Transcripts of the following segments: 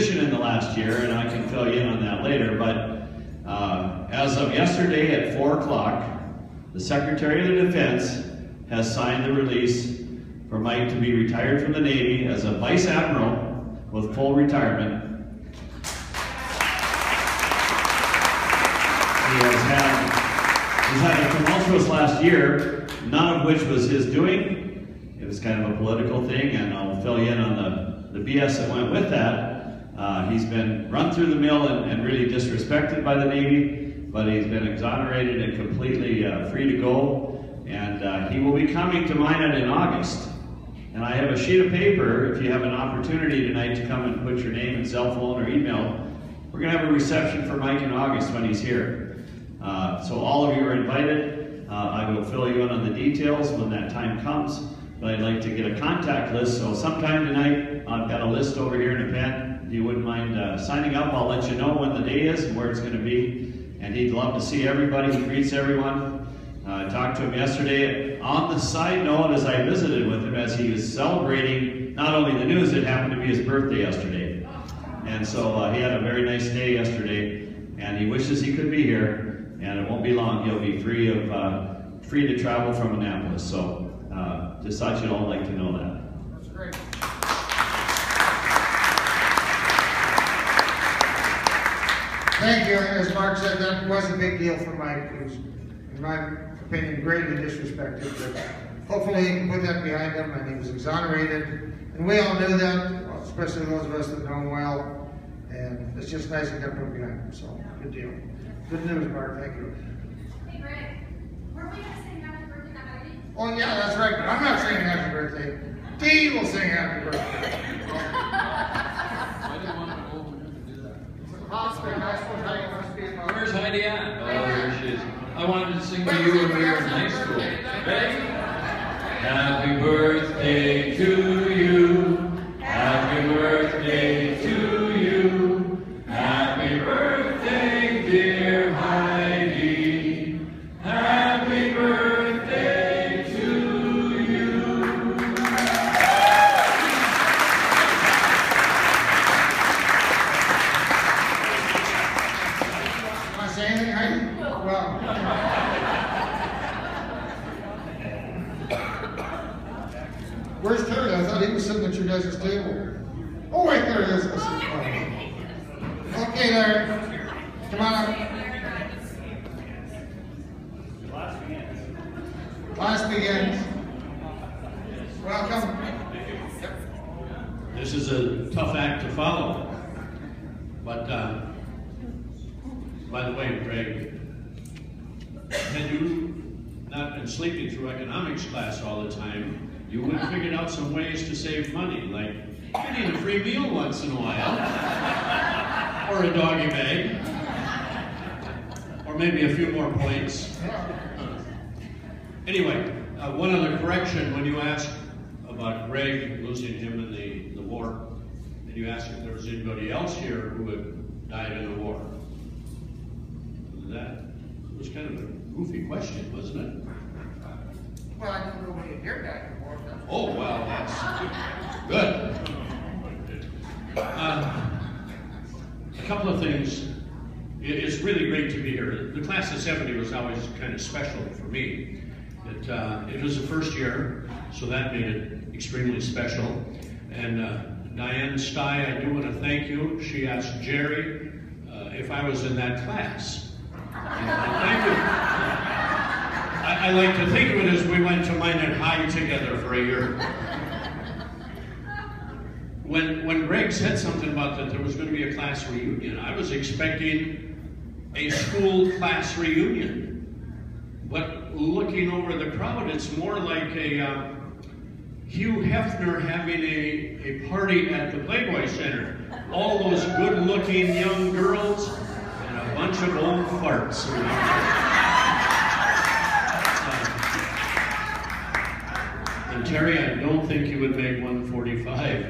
in the last year, and I can fill you in on that later, but as of yesterday at 4 o'clock, the Secretary of the Defense has signed the release for Mike to be retired from the Navy as a Vice Admiral with full retirement. He's had a tumultuous last year, none of which was his doing. It was kind of a political thing, and I'll fill you in on the BS that went with that. He's been run through the mill and really disrespected by the Navy, but he's been exonerated and completely free to go. And he will be coming to Minot in August. And I have a sheet of paper, if you have an opportunity tonight to come and put your name and cell phone or email. We're going to have a reception for Mike in August when he's here. So all of you are invited. I will fill you in on the details when that time comes. But I'd like to get a contact list, so sometime tonight, I've got a list over here in a pen. If you wouldn't mind signing up, I'll let you know when the day is and where it's going to be. And he'd love to see everybody. He greets everyone. I talked to him yesterday. On the side note, as I visited with him, as he was celebrating not only the news, it happened to be his birthday yesterday. And so he had a very nice day yesterday, and he wishes he could be here. And it won't be long. He'll be free to travel from Annapolis. So just thought you'd all like to know that. That's great. Thank you. As Mark said, that was a big deal for Mike. It was, in my opinion, greatly disrespected. But hopefully he can put that behind him, and he was exonerated. And we all knew that, well, especially those of us that know him well. And it's just nice to get put behind him. So, good deal. Good news, Mark. Thank you. Hey, Greg, weren't we going to sing happy birthday that night? Oh, yeah, that's right. But I'm not singing happy birthday. Dee will sing happy birthday. I didn't want to go over to do that. Where's Heidi at? Oh, there she is. I wanted to sing to you when we were in high school. Ready? Happy birthday to you. Happy birthday to you. Happy birthday, dear Heidi. Happy birthday to you. Want to say anything, Heidi? Well. Where's Terry? I thought he was sitting at your guys' table. Oh, wait, there he is. Okay, Larry. Come on up. Class begins. Welcome. This is a tough act to follow. But, by the way, Greg, had you not been sleeping through economics class all the time, you would have figured out some ways to save money, like getting a free meal once in a while, or a doggy bag, or maybe a few more points. Anyway, one other correction. When you asked about Greg losing him in the war, and you asked if there was anybody else here who had died in the war. That was kind of a goofy question, wasn't it? Well, I don't know when you hear that anymore. Oh, well, that's good. A couple of things. It's really great to be here. The class of '70 was always kind of special for me. It was the first year, so that made it extremely special. And Diane Stye, I do want to thank you. She asked Jerry if I was in that class. Thank you. I like to think of it as we went to Minot High together for a year. When Greg said something about that there was going to be a class reunion, I was expecting a school class reunion. But looking over the crowd, it's more like a Hugh Hefner having a party at the Playboy Center. All those good-looking young girls and a bunch of old farts. And Terry, I don't think you would make 145.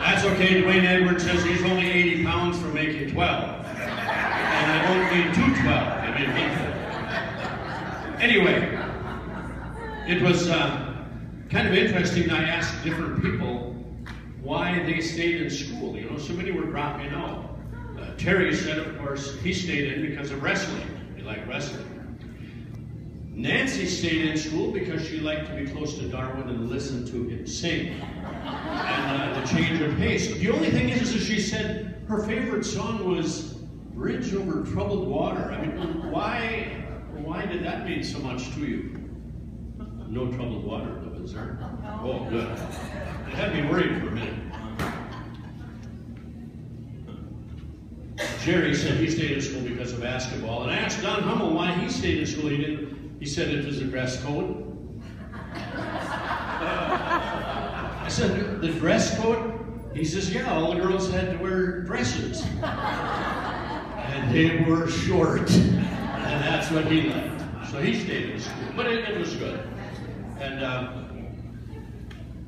That's okay. Dwayne Edwards says he's only 80 pounds for making 12. And I won't mean 212. I mean 1. Anyway, it was kind kind of interesting, I asked different people why they stayed in school. You know, so many were dropping out. Terry said, of course, he stayed in because of wrestling. He liked wrestling. Nancy stayed in school because she liked to be close to Darwin and listen to him sing. And the change of pace. The only thing is that she said her favorite song was Bridge Over Troubled Water. I mean, why did that mean so much to you? No troubled water, though, is there? Oh, good. It had me worried for a minute. Jerry said he stayed in school because of basketball. And I asked Don Hummel why he stayed in school. He said it was a dress code. I said, the dress code? He says, yeah, all the girls had to wear dresses. And they were short. And that's what he liked. So he stayed in school. But it was good. And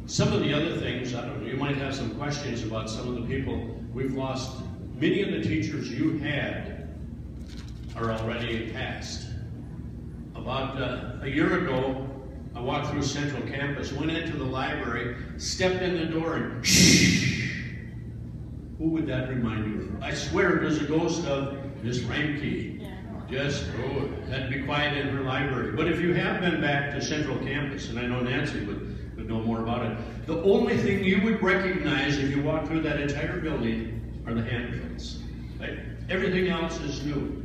some of the other things, I don't know, you might have some questions about some of the people we've lost. Many of the teachers you had are already passed. About a year ago, I walked through Central Campus, went into the library, stepped in the door, and shh. Who would that remind you of? I swear it was a ghost of Miss Reinke. Just, had to be quiet in her library. But if you have been back to Central Campus, and I know Nancy would know more about it, the only thing you would recognize if you walk through that entire building are the handprints. Right? Everything else is new.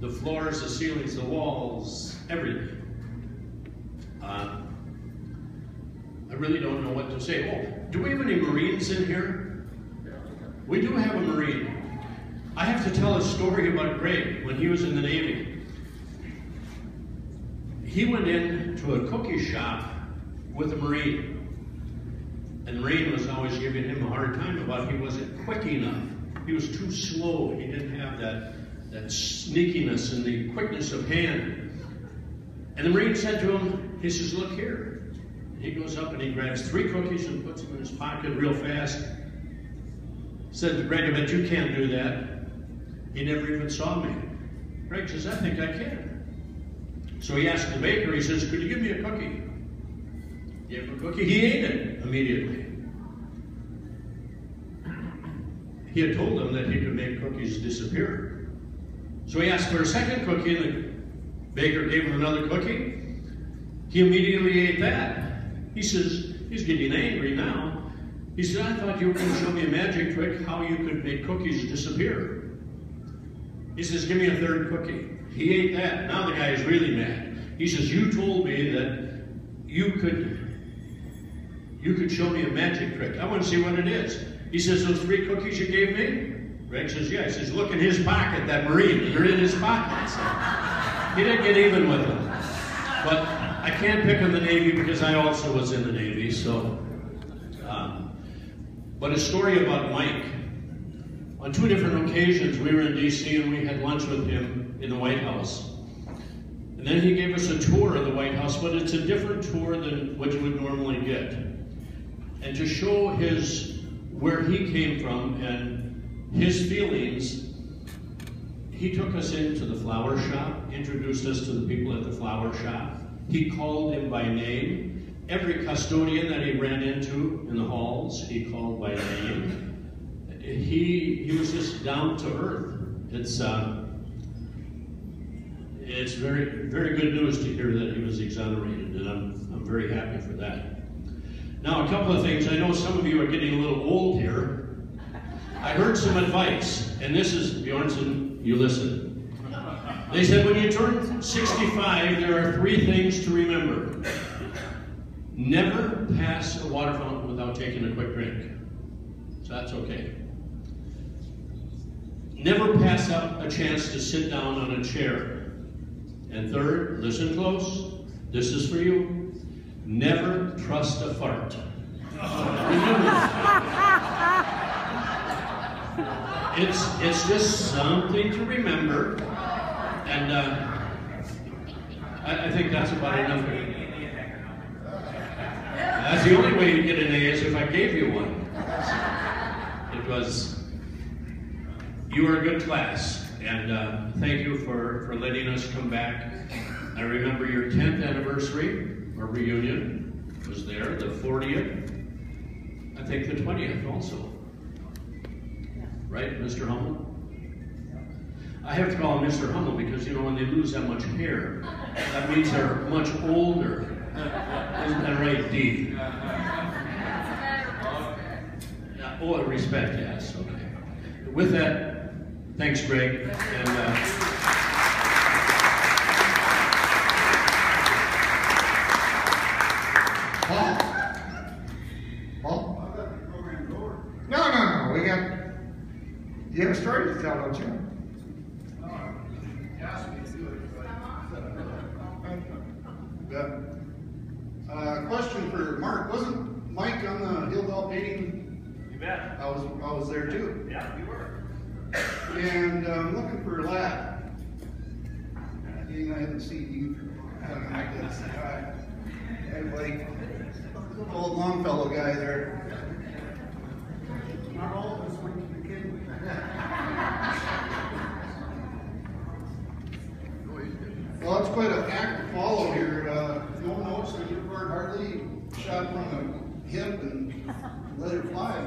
The floors, the ceilings, the walls, everything. I really don't know what to say. Oh, do we have any Marines in here? We do have a Marine. I have to tell a story about Greg when he was in the Navy. He went into a cookie shop with a Marine. And the Marine was always giving him a hard time about he wasn't quick enough. He was too slow. He didn't have that sneakiness and the quickness of hand. And the Marine said to him, he says, look here. He goes up and he grabs 3 cookies and puts them in his pocket real fast. Said to Greg, I bet you can't do that. He never even saw me. Greg says, I think I can. So he asked the baker, he says, could you give me a cookie? Gave him a cookie, he ate it immediately. He had told him that he could make cookies disappear. So he asked for a second cookie, and the baker gave him another cookie. He immediately ate that. He says, he's getting angry now. He said, I thought you were going to show me a magic trick how you could make cookies disappear. He says, give me a third cookie. He ate that. Now the guy is really mad. He says, you told me that you could show me a magic trick. I want to see what it is. He says, those 3 cookies you gave me? Greg says, yeah. He says, look in his pocket, that Marine. They're in his pocket. So he didn't get even with them. But I can't pick on the Navy because I also was in the Navy. So, but a story about Mike. On 2 different occasions, we were in D.C. and we had lunch with him in the White House. And then he gave us a tour of the White House, but it's a different tour than what you would normally get. And to show where he came from and his feelings, he took us into the flower shop, introduced us to the people at the flower shop. He called him by name. Every custodian that he ran into in the halls, he called by name. He was just down to earth. It's very, very good news to hear that he was exonerated, and I'm very happy for that. Now, a couple of things. I know some of you are getting a little old here. I heard some advice, and this is, Bjornson, you listen. They said when you turn 65, there are 3 things to remember. Never pass a water fountain without taking a quick drink. So that's okay. Never pass up a chance to sit down on a chair. And third, listen close. This is for you. Never trust a fart. It's just something to remember. And I think that's about enough. That's the only way you get an A is if I gave you one. Because you are a good class, and thank you for letting us come back. I remember your 10th anniversary, or reunion, was there, the 40th, I think the 20th also. Right, Mr. Hummel? I have to call him Mr. Hummel because, you know, when they lose that much hair, that means they're much older. Isn't that right, Dee? Oh, respect, yes, okay. With that, thanks, Greg. And, Paul? Paul? No. We got. You have a story to tell, don't you? Question for Mark. Wasn't Mike on the Hillbell painting? You bet. I was there too. Yeah, you were. And I'm looking for a lad. I haven't seen you like this. And like old Longfellow guy there. Not all of us went to the kid. Well, it's quite an active follow here. No notes on your part, hardly. Shot from the hip and let it fly.